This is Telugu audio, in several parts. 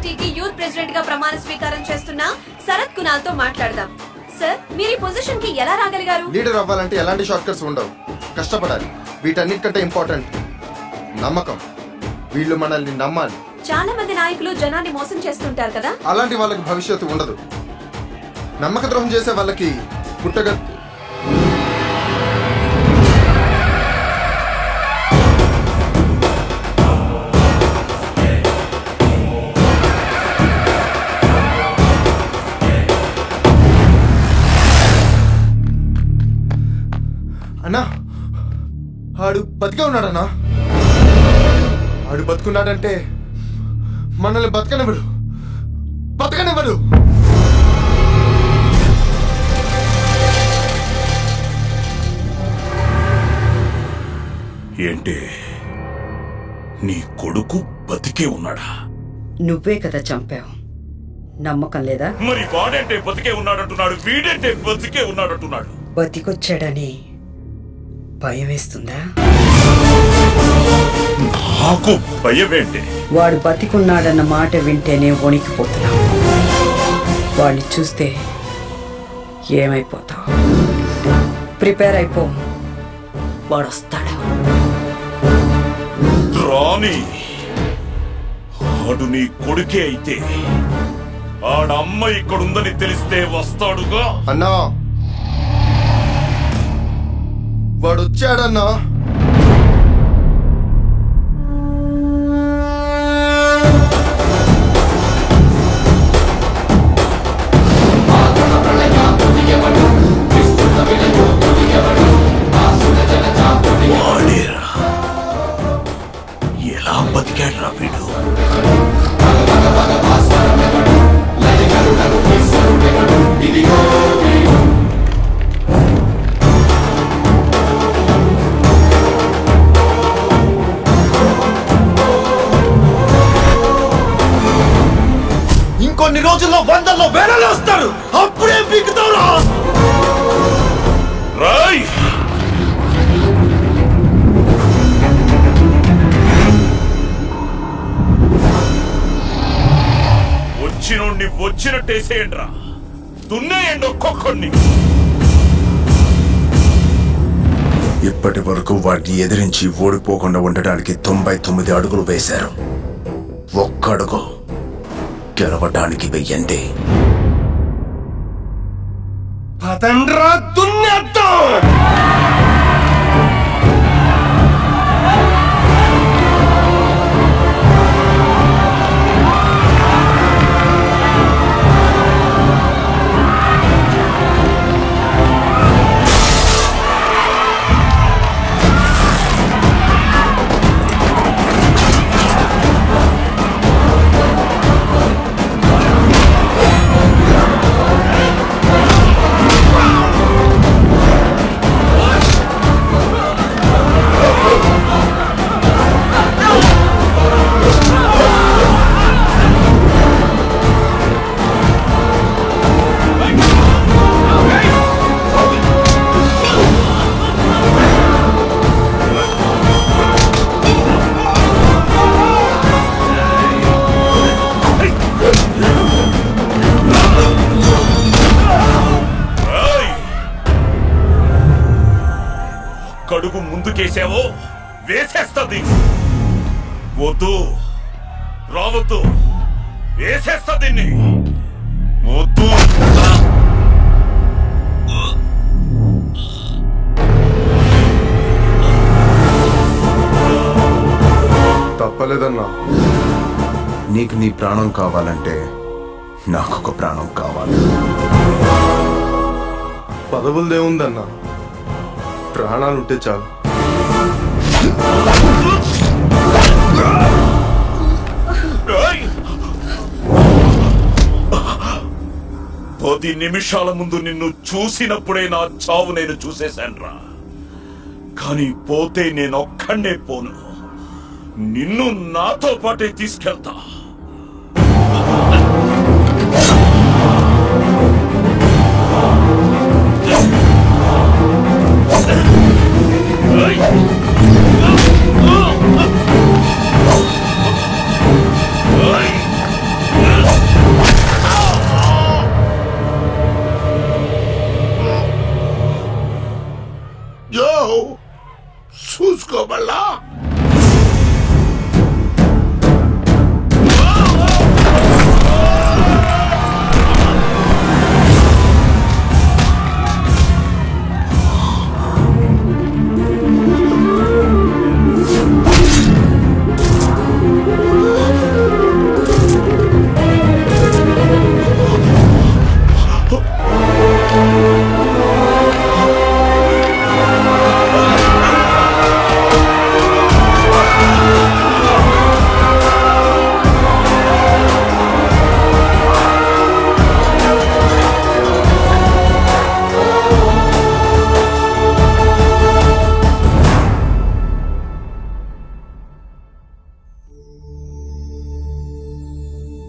పార్టీకి యూత్ ప్రెసిడెంట్ గా ప్రమాణ స్వీకారం చేస్తున్న శరత్ కునాల్ తో మాట్లాడదాం. సార్, మీరు ఈ పొజిషన్ కి ఎలా రాగలిగారు? లీడర్ అవ్వాలంటే ఎలాంటి షార్ట్ కట్స్ ఉండవు, కష్టపడాలి. వీటన్నిటికంటే ఇంపార్టెంట్ నమ్మకం. వీళ్ళు మనల్ని నమ్మాలి. చాలా మంది నాయకులు జనాన్ని మోసం చేస్తుంటారు కదా, అలాంటి వాళ్ళకి భవిష్యత్తు ఉండదు. నమ్మక ద్రోహం చేసే వాళ్ళకి పుట్టగ అన్నా, ఆడు బతికే ఉన్నాడన్నా. ఆడు బతుకున్నాడంటే మనల్ని బతకనివ్వడు. ఏంటి, నీ కొడుకు బతికే ఉన్నాడా? నువ్వే కదా చంపావు, నమ్మకం లేదా? మరి వాడంటే బతికే ఉన్నాడంటున్నాడు, వీడంటే బతికే ఉన్నాడంటున్నాడు. బతికొచ్చాడని భయం వేస్తుందా? నాకు భయమేంటి? వాడు బతికున్నాడన్న మాట వింటేనే వణికిపోతున్నావు. వాడిని చూస్తే ఏమైపోతావు? ప్రిపేర్ అయిపో, వాడు వస్తాడు. రాని ఆడు నీ కొడుకే అయితే ఆడమ్మ ఇక్కడుందని తెలిస్తే వస్తాడుగా. అన్నా, వాడు వచ్చాడన్నా. ఎలా బతికాడ్రా వీడు? ఇంకొన్ని రోజుల్లో వందల్లో వేలలో వస్తారు. అప్పుడే పీకుతావురా. రాయ్, వచ్చినోడిని వచ్చినట్టేసేయండి రా, దున్నేయండి ఒక్కొక్కడిని. ఇప్పటి వరకు వాటిని ఎదిరించి ఓడిపోకుండా ఉండడానికి 99 అడుగులు వేశారు. ఒక్క అడుగు గెలవడానికి వెయ్యండి. పదండ్రా, దున్నేద్దాం. కడుగు ముందుకేసావో వేసేస్తుంది. వద్దు, రావద్దు, వేసేస్తా దీన్ని. వద్దు. తప్పలేదన్నా. నీకు నీ ప్రాణం కావాలంటే నాకొక ప్రాణం కావాలి. పదవులదేముందన్నా, ప్రాణాలుంటే చాలు. 10 నిమిషాల ముందు నిన్ను చూసినప్పుడే నా చావు నేను చూసేశాన్రా. కానీ పోతే నేనొక్కడే పోను, నిన్ను నాతో పాటే తీసుకెళ్తా.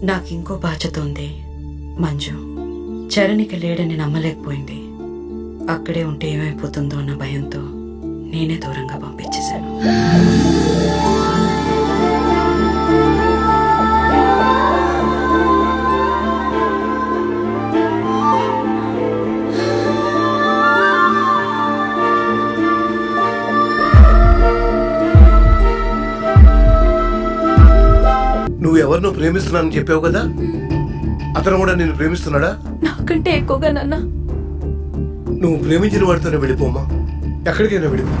నాకు ఇంకో బాధ్యత ఉంది మంజు. చరణిక లేడని నమ్మలేకపోయింది. అక్కడే ఉంటే ఏమైపోతుందో అన్న భయంతో నేనే దూరంగా పంపించేశాను. నువ్వు ఎవరినో ప్రేమిస్తున్నానని చెప్పావు కదా, అతను కూడా నిన్ను ప్రేమిస్తున్నాడా? నాకంటే ఎక్కువగా నాన్న. నువ్వు ప్రేమించిన వాడితోనే వెళ్ళిపోమ్మా, ఎక్కడికైనా వెళ్ళిపో.